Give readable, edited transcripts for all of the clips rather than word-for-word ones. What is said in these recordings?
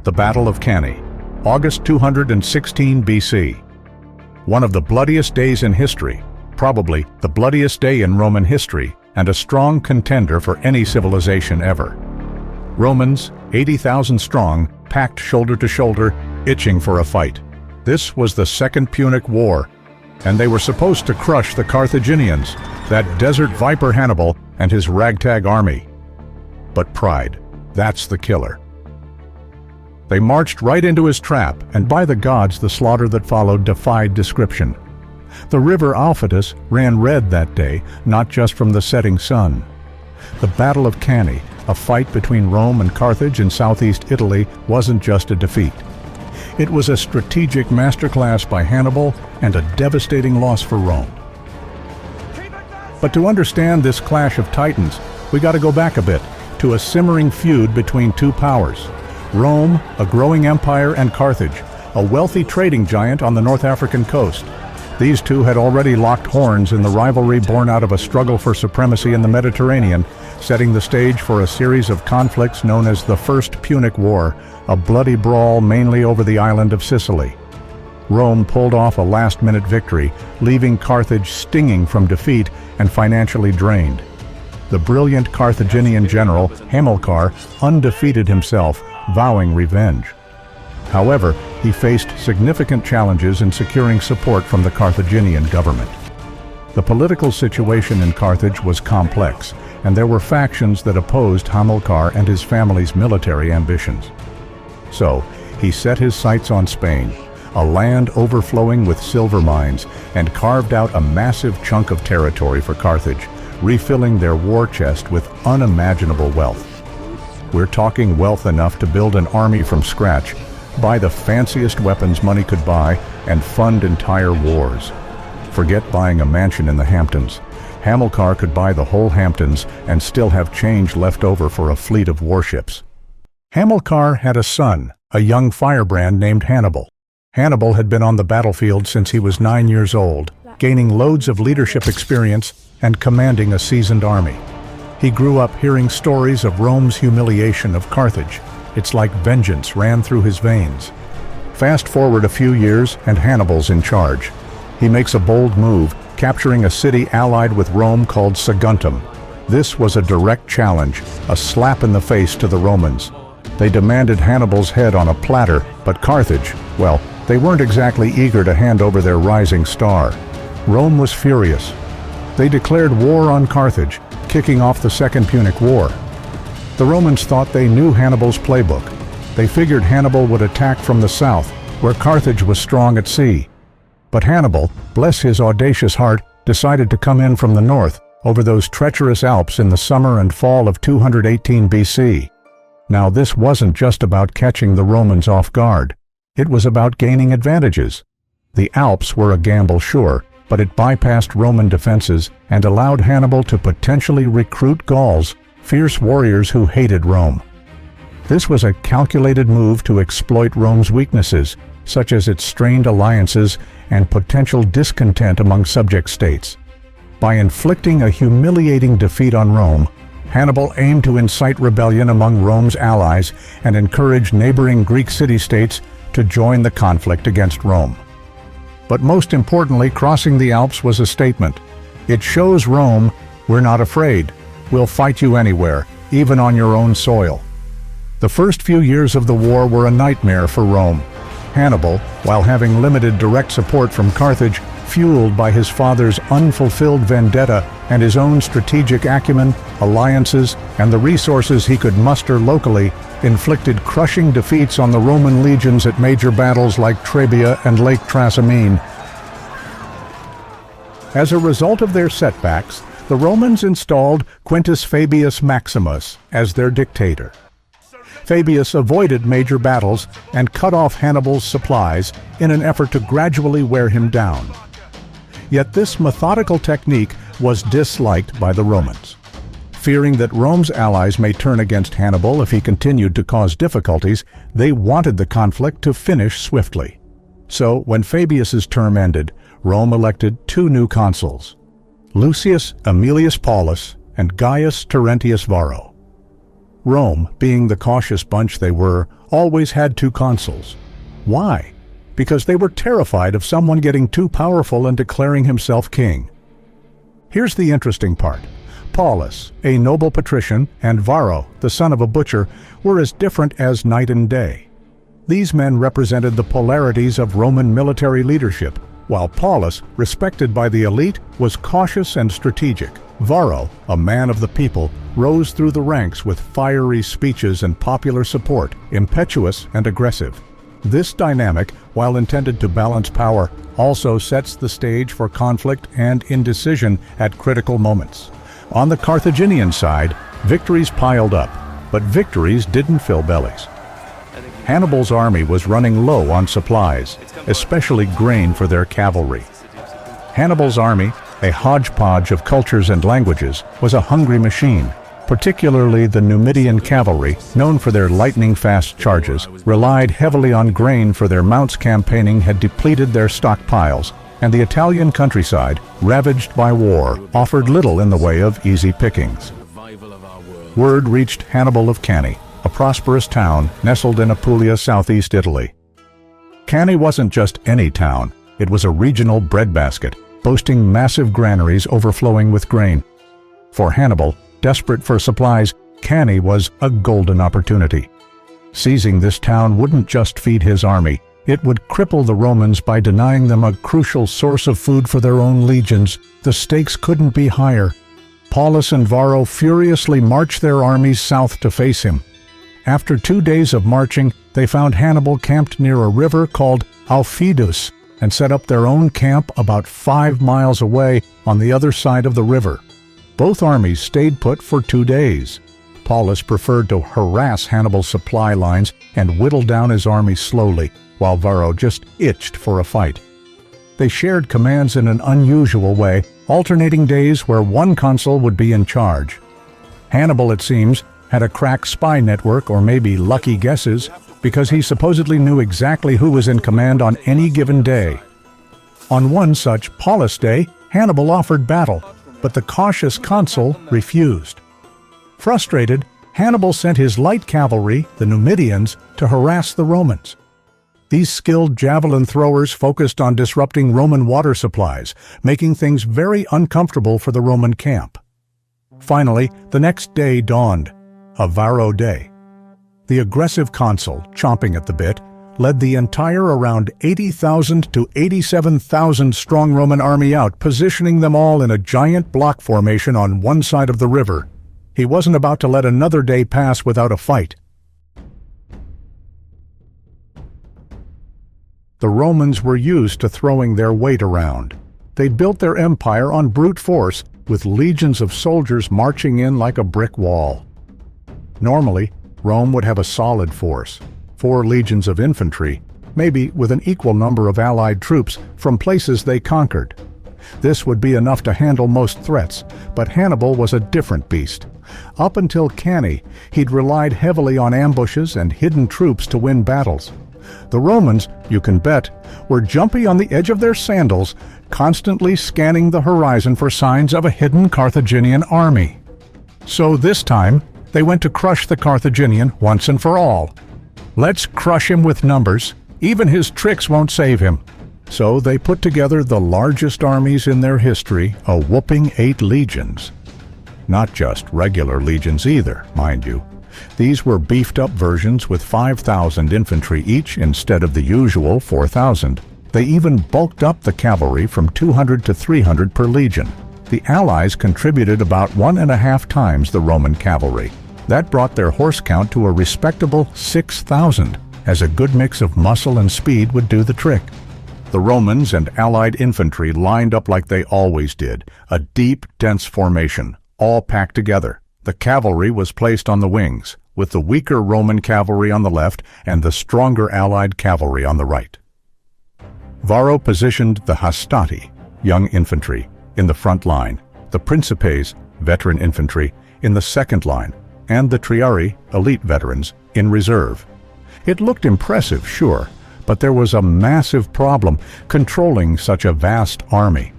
The Battle of Cannae, August 216 BC. One of the bloodiest days in history, probably the bloodiest day in Roman history, and a strong contender for any civilization ever. Romans, 80,000 strong, packed shoulder to shoulder, itching for a fight. This was the Second Punic War, and they were supposed to crush the Carthaginians, that desert viper Hannibal and his ragtag army. But pride, that's the killer. They marched right into his trap, and by the gods, the slaughter that followed defied description. The River Aufidus ran red that day, not just from the setting sun. The Battle of Cannae, a fight between Rome and Carthage in southeast Italy, wasn't just a defeat. It was a strategic masterclass by Hannibal and a devastating loss for Rome. But to understand this clash of titans, we got to go back a bit, to a simmering feud between two powers. Rome, a growing empire, and Carthage, a wealthy trading giant on the North African coast. These two had already locked horns in the rivalry born out of a struggle for supremacy in the Mediterranean, setting the stage for a series of conflicts known as the First Punic War, a bloody brawl mainly over the island of Sicily. Rome pulled off a last-minute victory, leaving Carthage stinging from defeat and financially drained. The brilliant Carthaginian general, Hamilcar, undefeated himself, vowing revenge. However, he faced significant challenges in securing support from the Carthaginian government. The political situation in Carthage was complex, and there were factions that opposed Hamilcar and his family's military ambitions. So, he set his sights on Spain, a land overflowing with silver mines, and carved out a massive chunk of territory for Carthage, refilling their war chest with unimaginable wealth. We're talking wealth enough to build an army from scratch, buy the fanciest weapons money could buy, and fund entire wars. Forget buying a mansion in the Hamptons. Hamilcar could buy the whole Hamptons and still have change left over for a fleet of warships. Hamilcar had a son, a young firebrand named Hannibal. Hannibal had been on the battlefield since he was 9 years old, gaining loads of leadership experience and commanding a seasoned army. He grew up hearing stories of Rome's humiliation of Carthage. It's like vengeance ran through his veins. Fast forward a few years and Hannibal's in charge. He makes a bold move, capturing a city allied with Rome called Saguntum. This was a direct challenge, a slap in the face to the Romans. They demanded Hannibal's head on a platter, but Carthage, well, they weren't exactly eager to hand over their rising star. Rome was furious. They declared war on Carthage, kicking off the Second Punic War. The Romans thought they knew Hannibal's playbook. They figured Hannibal would attack from the south, where Carthage was strong at sea. But Hannibal, bless his audacious heart, decided to come in from the north, over those treacherous Alps in the summer and fall of 218 BC. Now this wasn't just about catching the Romans off guard. It was about gaining advantages. The Alps were a gamble, sure, but it bypassed Roman defenses and allowed Hannibal to potentially recruit Gauls, fierce warriors who hated Rome. This was a calculated move to exploit Rome's weaknesses, such as its strained alliances and potential discontent among subject states. By inflicting a humiliating defeat on Rome, Hannibal aimed to incite rebellion among Rome's allies and encourage neighboring Greek city-states to join the conflict against Rome. But most importantly, crossing the Alps was a statement. It shows Rome, we're not afraid. We'll fight you anywhere, even on your own soil. The first few years of the war were a nightmare for Rome. Hannibal, while having limited direct support from Carthage, fueled by his father's unfulfilled vendetta and his own strategic acumen, alliances, and the resources he could muster locally, inflicted crushing defeats on the Roman legions at major battles like Trebia and Lake Trasimene. As a result of their setbacks, the Romans installed Quintus Fabius Maximus as their dictator. Fabius avoided major battles and cut off Hannibal's supplies in an effort to gradually wear him down. Yet this methodical technique was disliked by the Romans. Fearing that Rome's allies may turn against Hannibal if he continued to cause difficulties, they wanted the conflict to finish swiftly. So, when Fabius's term ended, Rome elected two new consuls, Lucius Aemilius Paulus and Gaius Terentius Varro. Rome, being the cautious bunch they were, always had two consuls. Why? Because they were terrified of someone getting too powerful and declaring himself king. Here's the interesting part. Paulus, a noble patrician, and Varro, the son of a butcher, were as different as night and day. These men represented the polarities of Roman military leadership. While Paulus, respected by the elite, was cautious and strategic, Varro, a man of the people, rose through the ranks with fiery speeches and popular support, impetuous and aggressive. This dynamic, while intended to balance power, also sets the stage for conflict and indecision at critical moments. On the Carthaginian side, victories piled up, but victories didn't fill bellies. Hannibal's army was running low on supplies, especially grain for their cavalry. Hannibal's army, a hodgepodge of cultures and languages, was a hungry machine. Particularly the Numidian cavalry, known for their lightning-fast charges, relied heavily on grain for their mounts. Campaigning had depleted their stockpiles, and the Italian countryside, ravaged by war, offered little in the way of easy pickings. Word reached Hannibal of Cannae, a prosperous town nestled in Apulia, southeast Italy. Cannae wasn't just any town, it was a regional breadbasket, boasting massive granaries overflowing with grain. For Hannibal, desperate for supplies, Cannae was a golden opportunity. Seizing this town wouldn't just feed his army, it would cripple the Romans by denying them a crucial source of food for their own legions. The stakes couldn't be higher. Paulus and Varro furiously marched their armies south to face him. After 2 days of marching, they found Hannibal camped near a river called Aufidus and set up their own camp about 5 miles away on the other side of the river. Both armies stayed put for 2 days. Paulus preferred to harass Hannibal's supply lines and whittle down his army slowly, while Varro just itched for a fight. They shared commands in an unusual way, alternating days where one consul would be in charge. Hannibal, it seems, had a crack spy network, or maybe lucky guesses, because he supposedly knew exactly who was in command on any given day. On one such Paulus day, Hannibal offered battle, but the cautious consul refused. Frustrated, Hannibal sent his light cavalry, the Numidians, to harass the Romans. These skilled javelin throwers focused on disrupting Roman water supplies, making things very uncomfortable for the Roman camp. Finally, the next day dawned, a Varro day. The aggressive consul, chomping at the bit, led the entire around 80,000 to 87,000 strong Roman army out, positioning them all in a giant block formation on one side of the river. He wasn't about to let another day pass without a fight. The Romans were used to throwing their weight around. They'd built their empire on brute force, with legions of soldiers marching in like a brick wall. Normally, Rome would have a solid force, 4 legions of infantry, maybe with an equal number of allied troops from places they conquered. This would be enough to handle most threats, but Hannibal was a different beast. Up until Cannae, he'd relied heavily on ambushes and hidden troops to win battles. The Romans, you can bet, were jumpy on the edge of their sandals, constantly scanning the horizon for signs of a hidden Carthaginian army. So this time, they went to crush the Carthaginian once and for all. Let's crush him with numbers. Even his tricks won't save him. So they put together the largest armies in their history, a whopping 8 legions. Not just regular legions either, mind you. These were beefed-up versions with 5,000 infantry each instead of the usual 4,000. They even bulked up the cavalry from 200 to 300 per legion. The Allies contributed about 1.5 times the Roman cavalry. That brought their horse count to a respectable 6,000, as a good mix of muscle and speed would do the trick. The Romans and Allied infantry lined up like they always did, a deep, dense formation, all packed together. The cavalry was placed on the wings, with the weaker Roman cavalry on the left and the stronger Allied cavalry on the right. Varro positioned the hastati, young infantry, in the front line, the principes, veteran infantry, in the second line, and the triarii, elite veterans, in reserve. It looked impressive, sure, but there was a massive problem controlling such a vast army.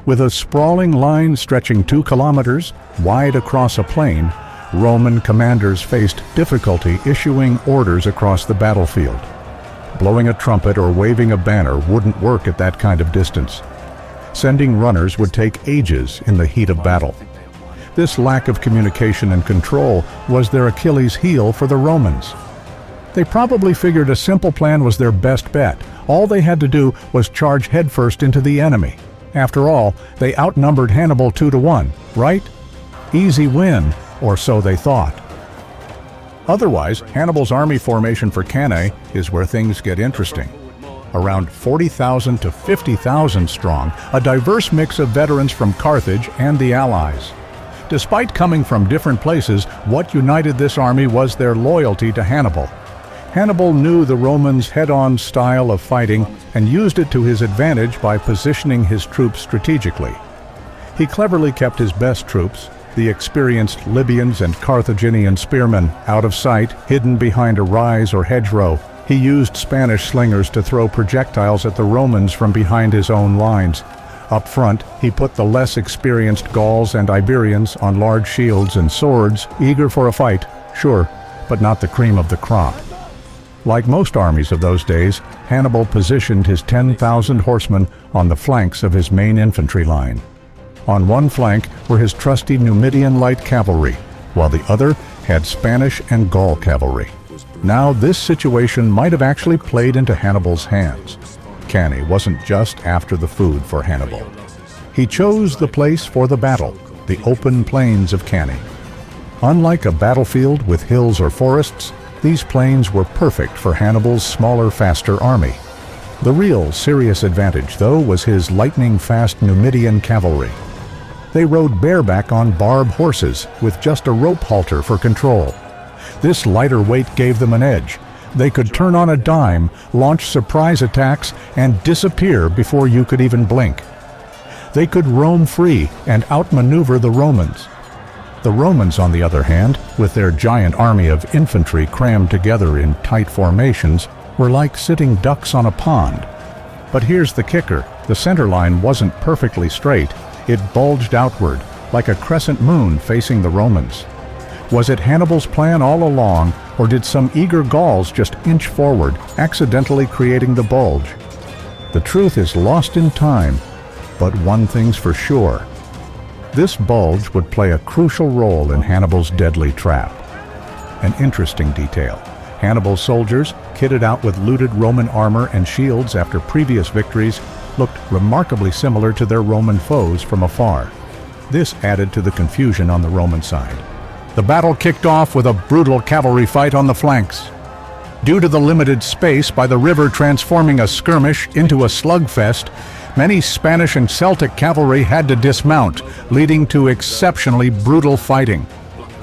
With a sprawling line stretching 2 kilometers wide across a plain, Roman commanders faced difficulty issuing orders across the battlefield. Blowing a trumpet or waving a banner wouldn't work at that kind of distance. Sending runners would take ages in the heat of battle. This lack of communication and control was their Achilles heel for the Romans. They probably figured a simple plan was their best bet. All they had to do was charge headfirst into the enemy. After all, they outnumbered Hannibal 2-1, right? Easy win, or so they thought. Otherwise, Hannibal's army formation for Cannae is where things get interesting. Around 40,000 to 50,000 strong, a diverse mix of veterans from Carthage and the Allies. Despite coming from different places, what united this army was their loyalty to Hannibal. Hannibal knew the Romans' head-on style of fighting and used it to his advantage by positioning his troops strategically. He cleverly kept his best troops, the experienced Libyans and Carthaginian spearmen, out of sight, hidden behind a rise or hedgerow. He used Spanish slingers to throw projectiles at the Romans from behind his own lines. Up front, he put the less experienced Gauls and Iberians on large shields and swords, eager for a fight, sure, but not the cream of the crop. Like most armies of those days, Hannibal positioned his 10,000 horsemen on the flanks of his main infantry line. On one flank were his trusty Numidian light cavalry, while the other had Spanish and Gaul cavalry. Now this situation might have actually played into Hannibal's hands. Cannae wasn't just after the food for Hannibal. He chose the place for the battle, the open plains of Cannae. Unlike a battlefield with hills or forests, these plains were perfect for Hannibal's smaller, faster army. The real serious advantage, though, was his lightning-fast Numidian cavalry. They rode bareback on barb horses with just a rope halter for control. This lighter weight gave them an edge. They could turn on a dime, launch surprise attacks, and disappear before you could even blink. They could roam free and outmaneuver the Romans. The Romans, on the other hand, with their giant army of infantry crammed together in tight formations, were like sitting ducks on a pond. But here's the kicker: the center line wasn't perfectly straight. It bulged outward, like a crescent moon facing the Romans. Was it Hannibal's plan all along, or did some eager Gauls just inch forward, accidentally creating the bulge? The truth is lost in time, but one thing's for sure. This bulge would play a crucial role in Hannibal's deadly trap. An interesting detail: Hannibal's soldiers, kitted out with looted Roman armor and shields after previous victories, looked remarkably similar to their Roman foes from afar. This added to the confusion on the Roman side. The battle kicked off with a brutal cavalry fight on the flanks. Due to the limited space by the river transforming a skirmish into a slugfest, many Spanish and Celtic cavalry had to dismount, leading to exceptionally brutal fighting.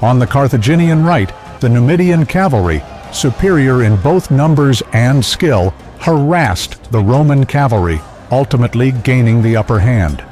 On the Carthaginian right, the Numidian cavalry, superior in both numbers and skill, harassed the Roman cavalry, ultimately gaining the upper hand.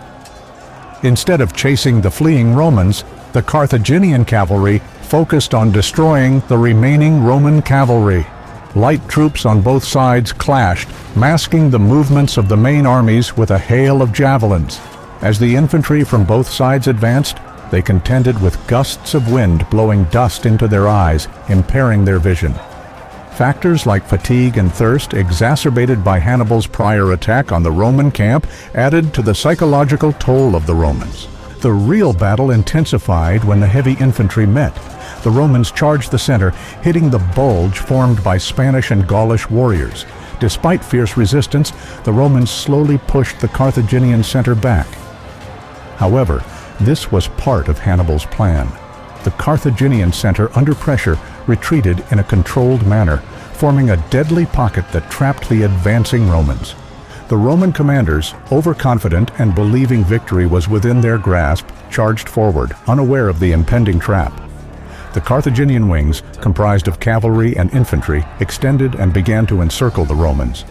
Instead of chasing the fleeing Romans, the Carthaginian cavalry focused on destroying the remaining Roman cavalry. Light troops on both sides clashed, masking the movements of the main armies with a hail of javelins. As the infantry from both sides advanced, they contended with gusts of wind blowing dust into their eyes, impairing their vision. Factors like fatigue and thirst, exacerbated by Hannibal's prior attack on the Roman camp, added to the psychological toll of the Romans. The real battle intensified when the heavy infantry met. The Romans charged the center, hitting the bulge formed by Spanish and Gaulish warriors. Despite fierce resistance, the Romans slowly pushed the Carthaginian center back. However, this was part of Hannibal's plan. The Carthaginian center, under pressure, retreated in a controlled manner, forming a deadly pocket that trapped the advancing Romans. The Roman commanders, overconfident and believing victory was within their grasp, charged forward, unaware of the impending trap. The Carthaginian wings, comprised of cavalry and infantry, extended and began to encircle the Romans.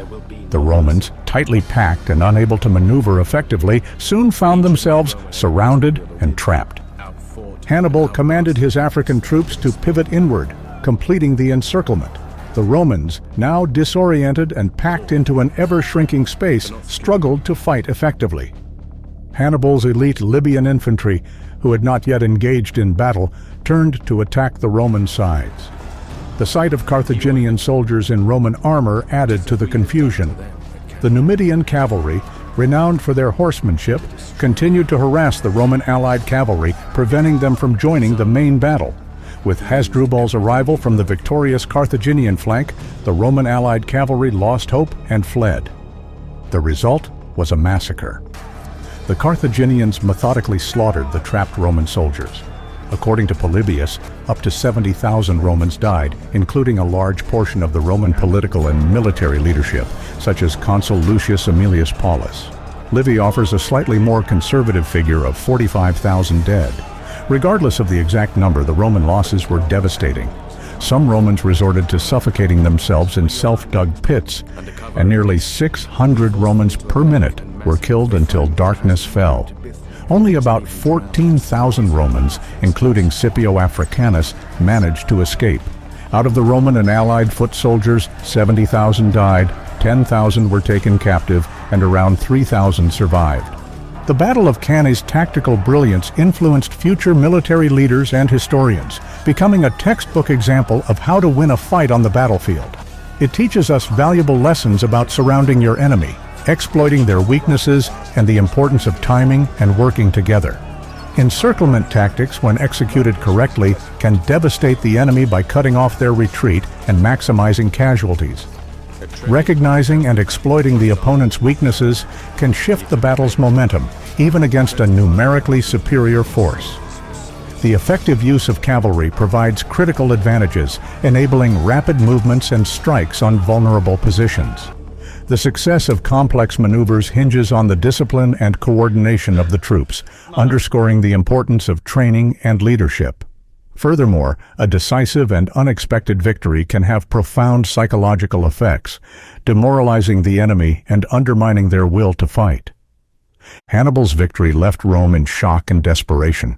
The Romans, tightly packed and unable to maneuver effectively, soon found themselves surrounded and trapped. Hannibal commanded his African troops to pivot inward, completing the encirclement. The Romans, now disoriented and packed into an ever-shrinking space, struggled to fight effectively. Hannibal's elite Libyan infantry, who had not yet engaged in battle, turned to attack the Roman sides. The sight of Carthaginian soldiers in Roman armor added to the confusion. The Numidian cavalry, renowned for their horsemanship, continued to harass the Roman allied cavalry, preventing them from joining the main battle. With Hasdrubal's arrival from the victorious Carthaginian flank, the Roman allied cavalry lost hope and fled. The result was a massacre. The Carthaginians methodically slaughtered the trapped Roman soldiers. According to Polybius, up to 70,000 Romans died, including a large portion of the Roman political and military leadership, such as Consul Lucius Aemilius Paulus. Livy offers a slightly more conservative figure of 45,000 dead. Regardless of the exact number, the Roman losses were devastating. Some Romans resorted to suffocating themselves in self-dug pits, and nearly 600 Romans per minute were killed until darkness fell. Only about 14,000 Romans, including Scipio Africanus, managed to escape. Out of the Roman and allied foot soldiers, 70,000 died, 10,000 were taken captive, and around 3,000 survived. The Battle of Cannae's tactical brilliance influenced future military leaders and historians, becoming a textbook example of how to win a fight on the battlefield. It teaches us valuable lessons about surrounding your enemy, exploiting their weaknesses, and the importance of timing and working together. Encirclement tactics, when executed correctly, can devastate the enemy by cutting off their retreat and maximizing casualties. Recognizing and exploiting the opponent's weaknesses can shift the battle's momentum, even against a numerically superior force. The effective use of cavalry provides critical advantages, enabling rapid movements and strikes on vulnerable positions. The success of complex maneuvers hinges on the discipline and coordination of the troops, underscoring the importance of training and leadership. Furthermore, a decisive and unexpected victory can have profound psychological effects, demoralizing the enemy and undermining their will to fight. Hannibal's victory left Rome in shock and desperation.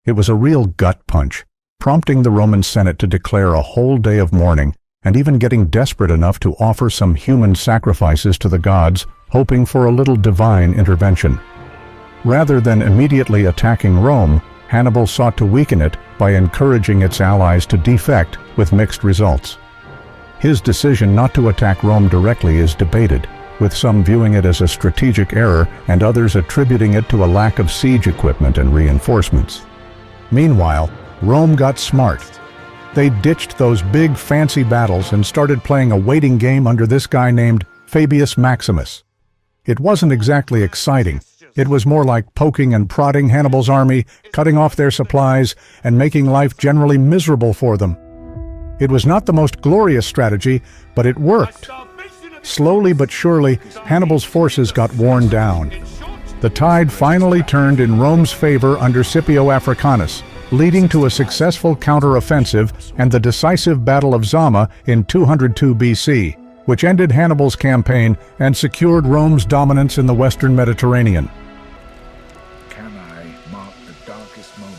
It was a real gut punch, prompting the Roman Senate to declare a whole day of mourning, and even getting desperate enough to offer some human sacrifices to the gods, hoping for a little divine intervention. Rather than immediately attacking Rome, Hannibal sought to weaken it by encouraging its allies to defect, with mixed results. His decision not to attack Rome directly is debated, with some viewing it as a strategic error and others attributing it to a lack of siege equipment and reinforcements. Meanwhile, Rome got smart. They ditched those big fancy battles and started playing a waiting game under this guy named Fabius Maximus. It wasn't exactly exciting. It was more like poking and prodding Hannibal's army, cutting off their supplies, and making life generally miserable for them. It was not the most glorious strategy, but it worked. Slowly but surely, Hannibal's forces got worn down. The tide finally turned in Rome's favor under Scipio Africanus, leading to a successful counter-offensive and the decisive Battle of Zama in 202 BC, which ended Hannibal's campaign and secured Rome's dominance in the western Mediterranean. Cannae marked the darkest moment.